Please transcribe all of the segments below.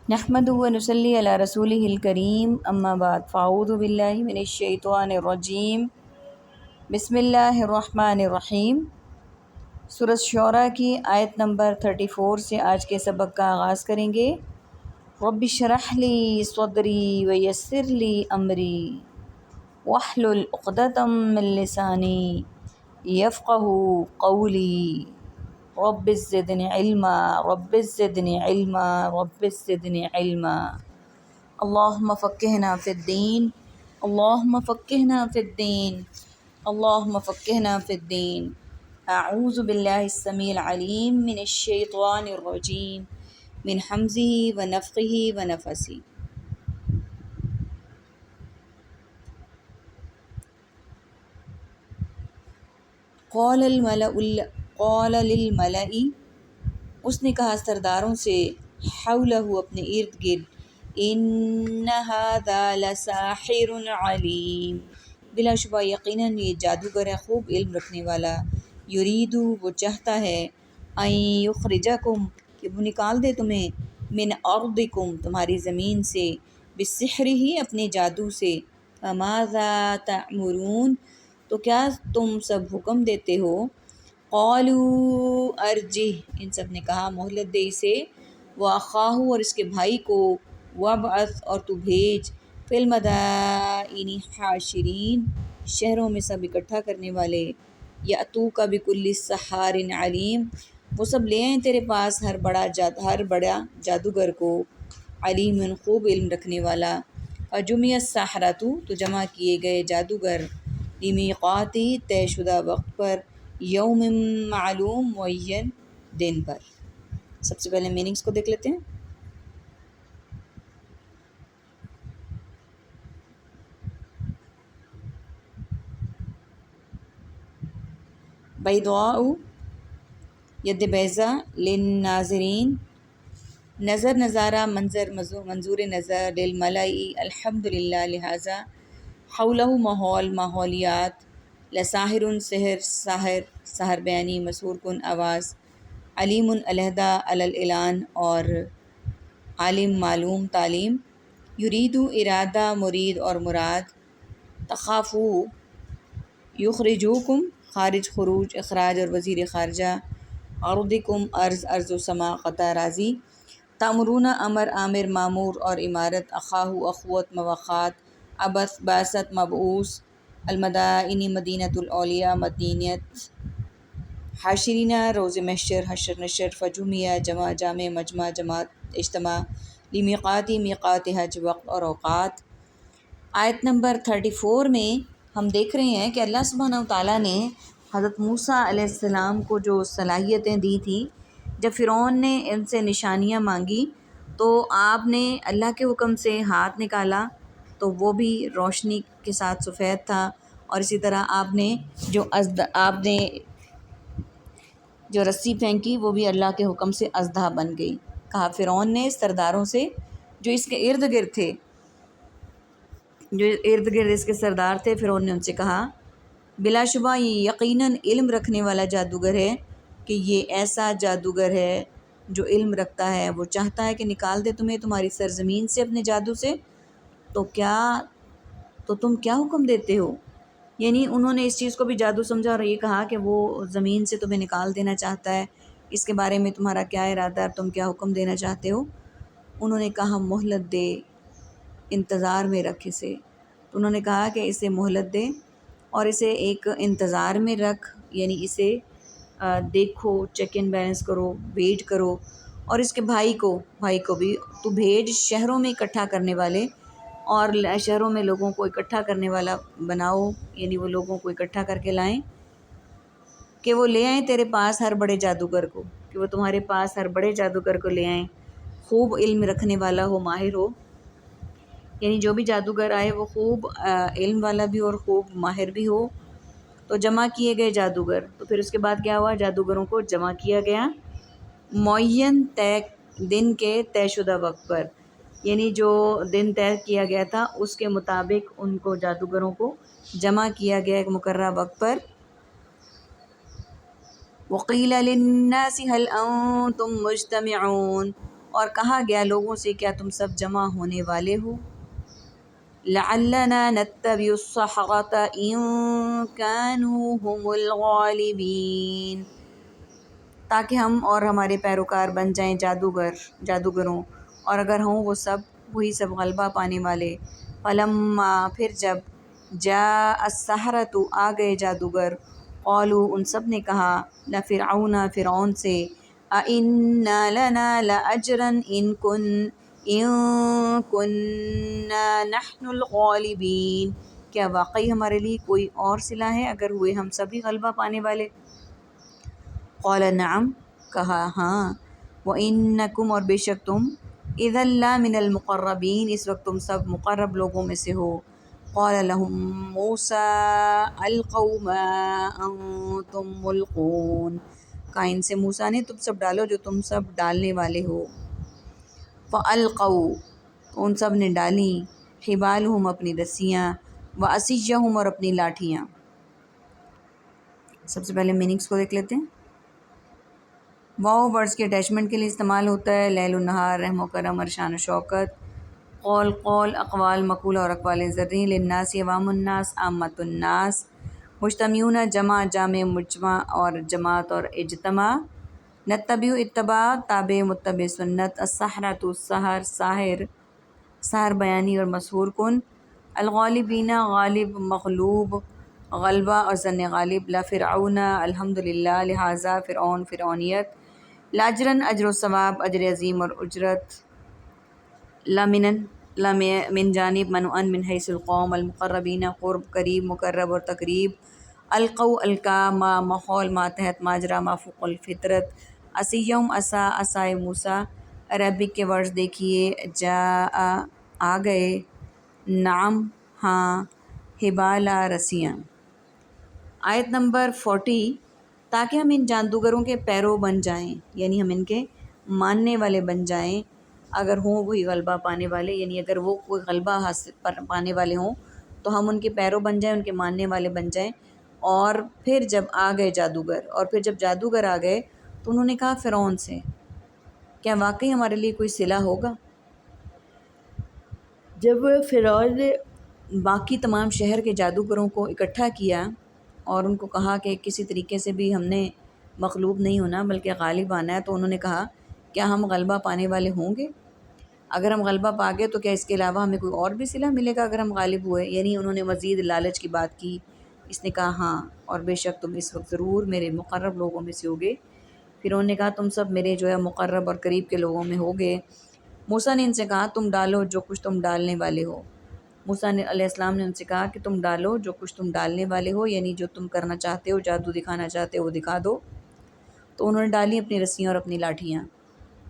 نحمدہ و نصلی علی رسولہ الکریم، اما بعد، فاعوذ باللہ من الشیطان الرجیم، بسم اللہ الرحمن الرحیم۔ سورۃ شعراء کی آیت نمبر 34 سے آج کے سبق کا آغاز کریں گے۔ رب اشرح لی صدری ویسر لی امری واحلل عقدۃ من لسانی یفقہوا قولی رب زدنی علما رب زدنی علما رب زدنی علما۔ اللہم فقہنا فی الدین، اللہم فقہنا فی الدین، اللہم فقہنا فی الدین۔ اعوذ باللہ السمیع العلیم من الشیطان الرجیم، من حمزہ ونفخہ ونفثہ۔ قال للملأ، اس نے کہا سرداروں سے، حولہ اپنے ارد گرد، ان ھذا لساحر علیم، بلا شبہ یقیناً یہ جادوگر ہے خوب علم رکھنے والا۔ یرید وہ چاہتا ہے، ان یخرجکم کہ وہ نکال دے تمہیں، من ارضکم تمہاری زمین سے، بسحرہ اپنے جادو سے۔ فماذا تأمرون تو کیا تم سب حکم دیتے ہو؟ قالوا ارجہ ان سب نے کہا مہلت دے اسے، واخاہ اور اس کے بھائی کو، وابعث اور تو بھیج، فی المدائن حاشرین شہروں میں سب اکٹھا کرنے والے، یاتوک بکل سحار علیم وہ سب لے آئیں تیرے پاس ہر بڑا جادوگر کو، علیم خوب علم رکھنے والا۔ فجمع السحرۃ تو جمع کیے گئے جادوگر، لمیقات طے شدہ وقت پر، یوم معلوم معین دن پر۔ سب سے پہلے میننگز کو دیکھ لیتے ہیں۔ بیضاء ید بیضا للناظرین نظر نظارہ منظور نظر، للملأ الحمدللہ لہٰذا، حولہ ماحولیات، لساحر سحر بیانی مسحور کن آواز، علیم علیحدہ علی الاعلان اور عالم معلوم تعلیم، یرید ارادہ مرید اور مراد، تخافو یخرجوکم خارج خروج اخراج اور وزیر خارجہ، ارضکم ارض و سما قطع راضی، تأمرون امر عامر مامور اور عمارت، اخاہ اخوت مواخات، عبث بعثت مبعوث، المدائن مدینۃ الاولیاء مدینت، حاشرین روز محشر حشر نشر، فجمع جمع مجمع جماعت اجتماع، لمیقات میقات حج وقت اور اوقات۔ آیت نمبر 34 میں ہم دیکھ رہے ہیں کہ اللہ سبحانہ و تعالیٰ نے حضرت موسیٰ علیہ السلام کو جو صلاحیتیں دی تھیں، جب فرعون نے ان سے نشانیاں مانگی تو آپ نے اللہ کے حکم سے ہاتھ نکالا تو وہ بھی روشنی کے ساتھ سفید تھا، اور اسی طرح آپ نے جو رسی پھینکی وہ بھی اللہ کے حکم سے اژدہا بن گئی۔ کہا فرعون نے سرداروں سے جو اس کے ارد گرد تھے، جو ارد گرد اس کے سردار تھے، فرعون نے ان سے کہا بلا شبہ یہ یقیناً علم رکھنے والا جادوگر ہے، کہ یہ ایسا جادوگر ہے جو علم رکھتا ہے، وہ چاہتا ہے کہ نکال دے تمہیں تمہاری سرزمین سے اپنے جادو سے، تو تم کیا حکم دیتے ہو؟ یعنی انہوں نے اس چیز کو بھی جادو سمجھا اور یہ کہا کہ وہ زمین سے تمہیں نکال دینا چاہتا ہے، اس کے بارے میں تمہارا کیا ارادہ ہے، تم کیا حکم دینا چاہتے ہو؟ انہوں نے کہا مہلت دے، انتظار میں رکھ اسے۔ تو انہوں نے کہا کہ اسے مہلت دے اور اسے ایک انتظار میں رکھ، یعنی اسے دیکھو، چیک ان بیلنس کرو، ویٹ کرو، اور اس کے بھائی کو بھی تو بھیج شہروں میں اکٹھا کرنے والے، اور شہروں میں لوگوں کو اکٹھا کرنے والا بناؤ، یعنی وہ لوگوں کو اکٹھا کر کے لائیں کہ وہ لے آئیں تیرے پاس ہر بڑے جادوگر کو، کہ وہ تمہارے پاس ہر بڑے جادوگر کو لے آئیں، خوب علم رکھنے والا ہو، ماہر ہو، یعنی جو بھی جادوگر آئے وہ خوب علم والا بھی ہو اور خوب ماہر بھی ہو۔ تو جمع کیے گئے جادوگر، تو پھر اس کے بعد کیا ہوا؟ جادوگروں کو جمع کیا گیا معین دن کے طے شدہ وقت پر، یعنی جو دن طے کیا گیا تھا اس کے مطابق ان کو جادوگروں کو جمع کیا گیا ایک مقررہ وقت پر۔ وقیل للناس هل انتم مجتمعون اور کہا گیا لوگوں سے کیا تم سب جمع ہونے والے ہو؟ لعلنا نتبع الصحرة ان كانوا هم الغالبین، تاکہ ہم اور ہمارے پیروکار بن جائیں جادوگروں، اور اگر ہوں وہ سب وہی سب غلبہ پانے والے۔ فلما، پھر جب جاء السحرۃ، آ گئے جادوگر، قالوا، ان سب نے کہا، لفرعون، فرعون سے، اَإِنَّ لَنَا لَأَجْرًا إِن كُنَّا نَحْنُ الْغَالِبِينَ، کیا واقعی ہمارے لیے کوئی اور صلہ ہے اگر ہوئے ہم سبھی غلبہ پانے والے؟ قال نعم، کہا ہاں، وَإِنَّكُمْ، اور بے شک تم، إِذًا لَّمِنَ الْمُقَرَّبِينَ، اس وقت تم سب مقرب لوگوں میں سے ہو۔ قال لهم موسیٰ القوا ما انتم ملقون، کہا ان سے موسیٰ نے، تم سب ڈالو جو تم سب ڈالنے والے ہو۔ فَأَلْقَوْا، تو ان سب نے ڈالیں، حبالہم، اپنی رسیاں، وَعِصِیَّہم، اور اپنی لاٹھیاں۔ سب سے پہلے میننگس کو دیکھ لیتے ہیں۔ واؤ ورڈز کے اٹیچمنٹ کے لیے استعمال ہوتا ہے، لیل و نہار، رحم و کرم اور شان و شوکت۔ قول اقوال مقولہ اور اقوال زرعی، للناس عوام الناس، عامۃ الناس۔ مجتمعون جمع مجمع اور جماعت اور اجتماع۔ نتبع اتباع، تابع متبع سنت۔ السحرۃ، ساحر بیانی اور مسحور کن۔ الغالبین، غالب مغلوب، غلبہ اور ظن غالب۔ لفرعون، الحمدللہ، لہٰذا فرعون، فرعونیت۔ لاجرن، اجر و ثواب، اجر عظیم اور اجرت۔ من جانب، منعن، من حیث القوم، المقربین، قرب، قریب، مقرب اور تقریب۔ القوا، القا، ما، ماحول، ماتحت، ماجرا، ما فوق الفطرت۔ عصیہم، عصا، عصائے موسیٰ۔ عربک کے ورڈز دیکھیے، جاء، آ گئے، نعم، ہاں، حبالا، رسیاں۔ آیت نمبر 40، تاکہ ہم ان جادوگروں کے پیرو بن جائیں، یعنی ہم ان کے ماننے والے بن جائیں، اگر ہوں وہی غلبہ پانے والے، یعنی اگر وہ کوئی غلبہ حاصل پانے والے ہوں تو ہم ان کے پیرو بن جائیں، ان کے ماننے والے بن جائیں۔ اور پھر جب آ گئے جادوگر، اور پھر جب جادوگر آ گئے تو انہوں نے کہا فرعون سے، کیا واقعی ہمارے لیے کوئی صلہ ہوگا؟ جب فرعون نے باقی تمام شہر کے جادوگروں کو اکٹھا کیا اور ان کو کہا کہ کسی طریقے سے بھی ہم نے مغلوب نہیں ہونا بلکہ غالب آنا ہے، تو انہوں نے کہا کیا ہم غلبہ پانے والے ہوں گے؟ اگر ہم غلبہ پا گئے تو کیا اس کے علاوہ ہمیں کوئی اور بھی صلہ ملے گا اگر ہم غالب ہوئے؟ یعنی انہوں نے مزید لالچ کی بات کی۔ اس نے کہا ہاں، اور بے شک تم اس وقت ضرور میرے مقرب لوگوں میں سے ہوگے۔ پھر انہوں نے کہا تم سب میرے جو ہے مقرب اور قریب کے لوگوں میں ہوگے۔ موسیٰ نے ان سے کہا تم ڈالو جو کچھ تم ڈالنے والے ہو۔ موسیٰ علیہ السلام نے ان سے کہا کہ تم ڈالو جو کچھ تم ڈالنے والے ہو، یعنی جو تم کرنا چاہتے ہو، جادو دکھانا چاہتے ہو وہ دکھا دو۔ تو انہوں نے ڈالی اپنی رسیاں اور اپنی لاٹھیاں۔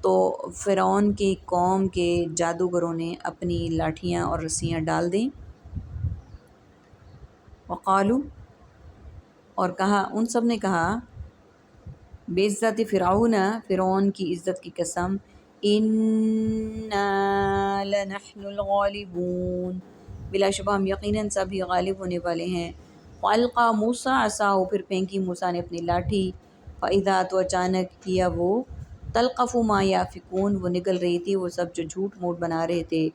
تو فرعون کی قوم کے جادوگروں نے اپنی لاٹھیاں اور رسیاں ڈال دیں۔ وقالو، اور کہا، ان سب نے کہا، بعزت فرعون، فرعون کی عزت کی قسم، انا لنحن الغالبون، بلا شبہ ہم یقیناً سبھی غالب ہونے والے ہیں۔ فالقا موسیٰ عصاہ، پھر پھینکی موسیٰ نے اپنی لاٹھی، فاذا، تو اچانک، ہی وہ، تلقف ما یافکون، وہ نکل رہی تھی وہ سب جو جھوٹ موٹ بنا رہے تھے،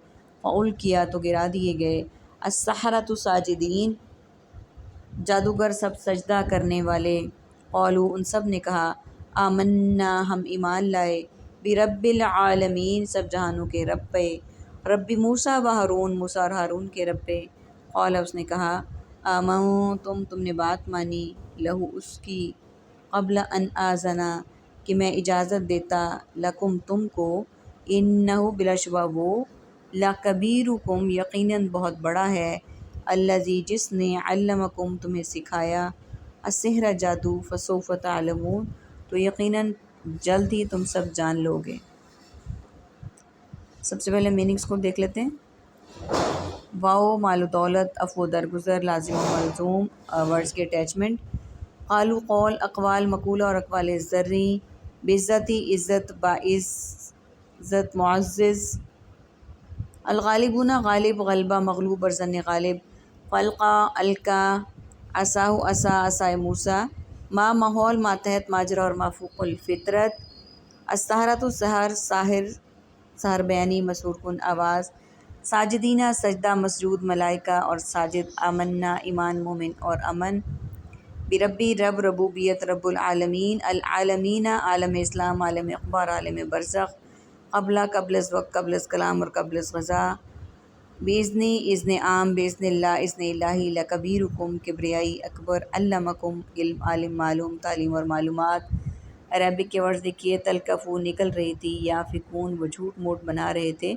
فالقیا، تو گرا دیے گئے، السحرۃ ساجدین، جادوگر سب سجدہ کرنے والے۔ قالوا، ان سب نے کہا، آمنا، ہم ایمان لائے، برب العالمین، سب جہانوں کے رب پہ، رب موسیٰ و ہارون، موسیٰ اور ہارون کے رب پہ۔ قال، اس نے کہا، آمنتم، تم نے بات مانی، لہو، اس کی، قبل ان آذنا، کہ میں اجازت دیتا، لکم، تم کو، انہو، بلا شبہ وہ، لکبیرکم، یقیناً بہت بڑا ہے، الذی، جس نے، علمکم، تمہیں سکھایا، السحر، جادو، فسوف تعلمون، تو یقیناً جلد ہی تم سب جان لو گے۔ سب سے پہلے میننگس کو دیکھ لیتے ہیں۔ واؤ، مال و دولت، عفو و درگزر، لازم و ملزوم، ورڈز کے اٹیچمنٹ۔ قالو، قول اقوال مقولہ اور اقوال زرعی۔ بعزتی، عزت، باعزت، معزز۔ الغالبون، غالب، غلبہ، مغلوب اور ظن غالب۔ فالقا، القا، عصاہ، عصا، عصائے موسیٰ، ما، ماحول، ماتحت، ماجرا اور ما فوق الفطرت۔ السحرۃ، سحر، ساحر، سحر بیانی مسحور کن آواز، ساجدینہ سجدہ مسجود ملائکہ اور ساجد، آمنا ایمان مومن اور امن، بربی رب ربوبیت رب العالمین، العالمین عالم اسلام عالم اخبار عالم برزخ، قبلہ قبل از وقت قبل از کلام اور قبل از غذا، باذنی اذن عام باذن اللہ اذن الہی، لکبیرکم کبریائی اکبر، علمکم علم عالم معلوم تعلیم اور معلومات۔ عربک کے ورڈز دیکھیے، تلکفو نکل رہی تھی، یا فکون وہ جھوٹ موٹ بنا رہے تھے۔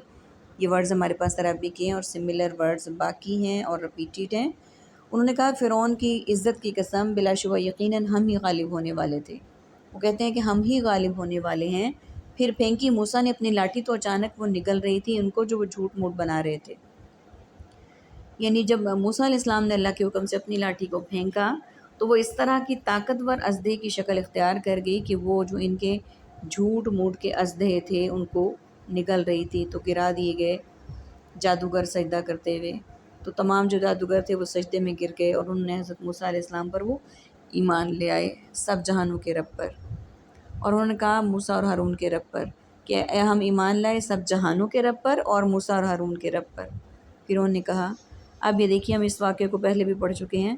یہ ورڈز ہمارے پاس عربی کے ہیں اور سملر ورڈز باقی ہیں اور ریپیٹیڈ ہیں۔ انہوں نے کہا فرعون کی عزت کی قسم، بلا شبہ یقیناً ہم ہی غالب ہونے والے تھے۔ وہ کہتے ہیں کہ ہم ہی غالب ہونے والے ہیں۔ پھر پھینکی موسیٰ نے اپنی لاٹھی تو اچانک وہ نگل رہی تھی ان کو جو وہ جھوٹ موٹ بنا رہے تھے۔ یعنی جب موسیٰ علیہ السلام نے اللہ کے حکم سے اپنی لاٹھی کو پھینکا تو وہ اس طرح کی طاقتور اژدھے کی شکل اختیار کر گئی کہ وہ جو ان کے جھوٹ موٹ کے اژدھے تھے ان کو نگل رہی تھی، تو گرا دیے گئے جادوگر سجدہ کرتے ہوئے۔ تو تمام جو جادوگر تھے وہ سجدے میں گر گئے اور انہوں نے حضرت موسیٰ علیہ السلام پر وہ ایمان لے آئے، سب جہانوں کے رب پر۔ اور انہوں نے کہا موسیٰ اور ہارون کے رب پر کہ ہم ایمان لائے سب جہانوں کے رب پر اور موسیٰ اور ہارون کے رب پر۔ فرعون نے کہا، اب یہ دیکھیے ہم اس واقعے کو پہلے بھی پڑھ چکے ہیں۔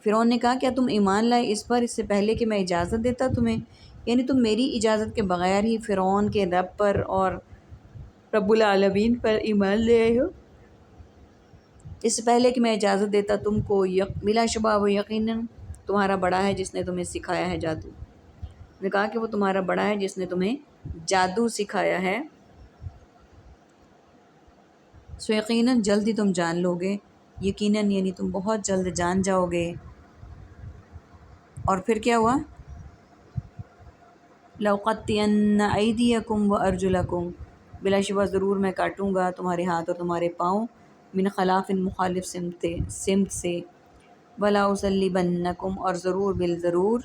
فرعون نے کہا کیا تم ایمان لائے اس پر اس سے پہلے کہ میں اجازت دیتا تمہیں؟ یعنی تم میری اجازت کے بغیر ہی فرعون کے رب پر اور رب العالمین پر ایمان لے آئے ہو؟ اس سے پہلے کہ میں اجازت دیتا تم کو، بلا شبہ وہ یقیناً تمہارا بڑا ہے جس نے تمہیں سکھایا ہے جادو۔ انہوں نے کہا کہ وہ تمہارا بڑا ہے جس نے تمہیں جادو سکھایا ہے، سو یقیناً جلد ہی تم جان لو گے، یقیناً یعنی تم بہت جلد جان جاؤ گے۔ اور پھر کیا ہوا؟ لَأُقَطِّعَنَّ أَيْدِيَكُمْ وَأَرْجُلَكُمْ، بلا شبہ ضرور میں کاٹوں گا تمہارے ہاتھ اور تمہارے پاؤں، من خلاف مخالف سمت سے، وَلَأُصَلِّبَنَّكُمْ اور ضرور بالضرور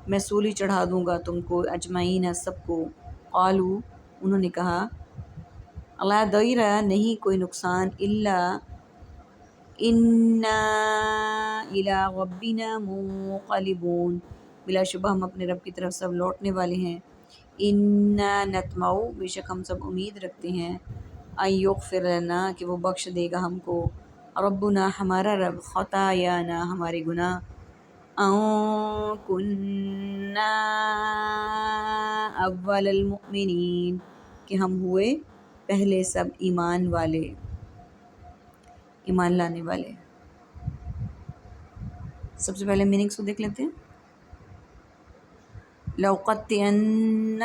میں سولی چڑھا دوں گا تم کو، اجمعین سب کو۔ قالوا انہوں نے کہا، لا ضیر نہیں کوئی نقصان، الا انا الی ربنا منقلبون، بلا شبہ ہم اپنے رب کی طرف سب لوٹنے والے ہیں۔ انا نطمع بے شک ہم سب امید رکھتے ہیں، ان یغفر لنا کہ وہ بخش دے گا ہم کو، ربنا ہمارا رب، خطایانا ہمارے گناہ، ان کنا اول المؤمنین کہ ہم ہوئے پہلے سب ایمان والے، ایمان لانے والے۔ سب سے پہلے میننگس کو دیکھ لیتے ہیں۔ لَأُقَطِّعَنَّ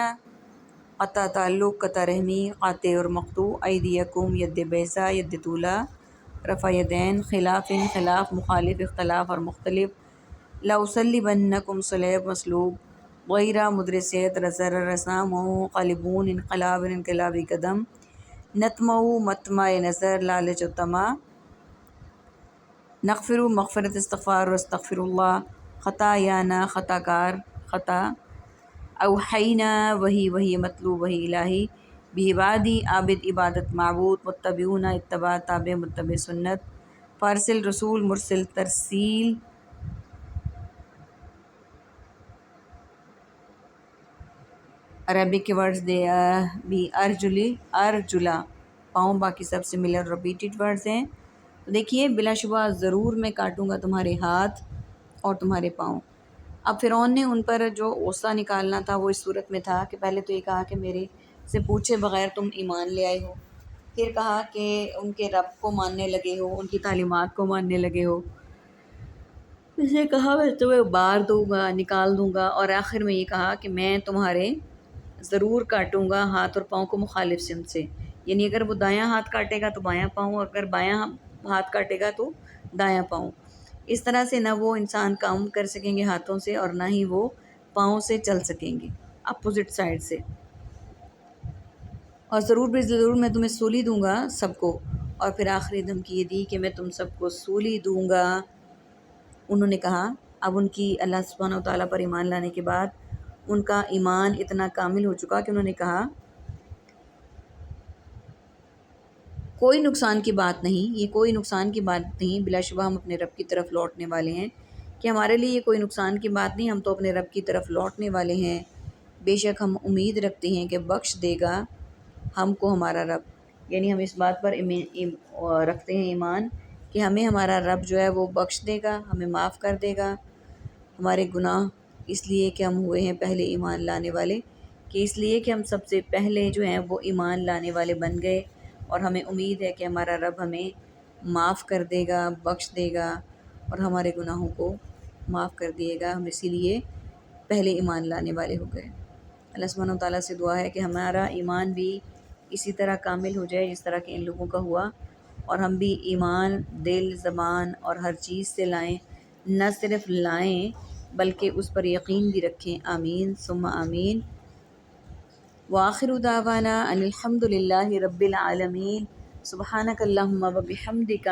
قطع تعلق، قطع رحمی، قاطع اور مقطوع، ایدیکم ید بیضا ید طولا، رفع یدین، خلاف خلاف، مخالف اختلاف اور مختلف، لَأُصَلِّبَنَّکم صلیب مسلوب، غیرہ مدرسیت رزر رساں، منقلبون انقلاب انقلابی قدم، نطمع مطمع نظر لالچ و طمع، نغفر مغفرت استغفار و استغفر اللہ، خطایانا خطا کار خطا، اوحینا وہی مطلوب وہی الہی، بعبادی عابد عبادت معبود، متبعون اتباع تابع متبع سنت، فارسل رسول مرسل ترسیل، عربک کے ورڈز دے بھی ارجلی ارجلا، پاؤں، باقی سب سے ملر ریپیٹڈ ورڈز ہیں۔ تو دیکھیے بلا شبہ ضرور میں کاٹوں گا تمہارے ہاتھ اور تمہارے پاؤں۔ اب فرعون نے ان پر جو غصہ نکالنا تھا وہ اس صورت میں تھا کہ پہلے تو یہ کہا کہ میرے سے پوچھے بغیر تم ایمان لے آئے ہو، پھر کہا کہ ان کے رب کو ماننے لگے ہو، ان کی تعلیمات کو ماننے لگے ہو، اس نے کہا میں تمہیں مار دوں گا، نکال دوں گا، اور آخر میں یہ کہا کہ میں تمہارے ضرور کاٹوں گا ہاتھ اور پاؤں کو مخالف سمت سے، یعنی اگر وہ دایاں ہاتھ کاٹے گا تو بایاں پاؤں، اور اگر بایاں ہاتھ کاٹے گا تو دایاں پاؤں۔ اس طرح سے نہ وہ انسان کام کر سکیں گے ہاتھوں سے اور نہ ہی وہ پاؤں سے چل سکیں گے، اپوزٹ سائڈ سے۔ اور ضرور بھی ضرور میں تمہیں سولی دوں گا سب کو، اور پھر آخری دھمکی یہ دی کہ میں تم سب کو سولی دوں گا۔ انہوں نے کہا، اب ان کی اللہ سبحانہ و تعالیٰ پر ایمان لانے کے بعد ان کا ایمان اتنا کامل ہو چکا کہ انہوں نے کہا کوئی نقصان کی بات نہیں، یہ کوئی نقصان کی بات نہیں، بلا شبہ ہم اپنے رب کی طرف لوٹنے والے ہیں، کہ ہمارے لیے یہ کوئی نقصان کی بات نہیں، ہم تو اپنے رب کی طرف لوٹنے والے ہیں، بے شک ہم امید رکھتے ہیں کہ بخش دے گا ہم کو ہمارا رب، یعنی ہم اس بات پر رکھتے ہیں ایمان کہ ہمیں ہمارا رب جو ہے وہ بخش دے گا، ہمیں معاف کر دے گا ہمارے گناہ، اس لیے کہ ہم ہوئے ہیں پہلے ایمان لانے والے، کہ اس لیے کہ ہم سب سے پہلے جو ہیں وہ ایمان لانے والے بن گئے، اور ہمیں امید ہے کہ ہمارا رب ہمیں معاف کر دے گا، بخش دے گا اور ہمارے گناہوں کو معاف کر دیے گا، ہم اسی لیے پہلے ایمان لانے والے ہو گئے۔ اللہ سبحانہ و تعالیٰ سے دعا ہے کہ ہمارا ایمان بھی اسی طرح کامل ہو جائے جس طرح کہ ان لوگوں کا ہوا، اور ہم بھی ایمان دل، زبان اور ہر چیز سے لائیں، نہ صرف لائیں بلکہ اس پر یقین بھی رکھیں۔ آمین ثم آمین۔ وآخر دعوانا ان الحمد للہ رب العالمین۔ سبحانک اللہم و بحمدک،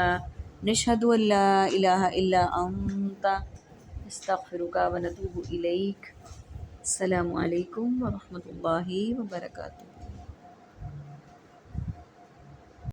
نشہد ان لا الہ الا انت، نستغفرک و نتوب الیک۔ السلام علیکم ورحمۃ اللہ وبرکاتہ۔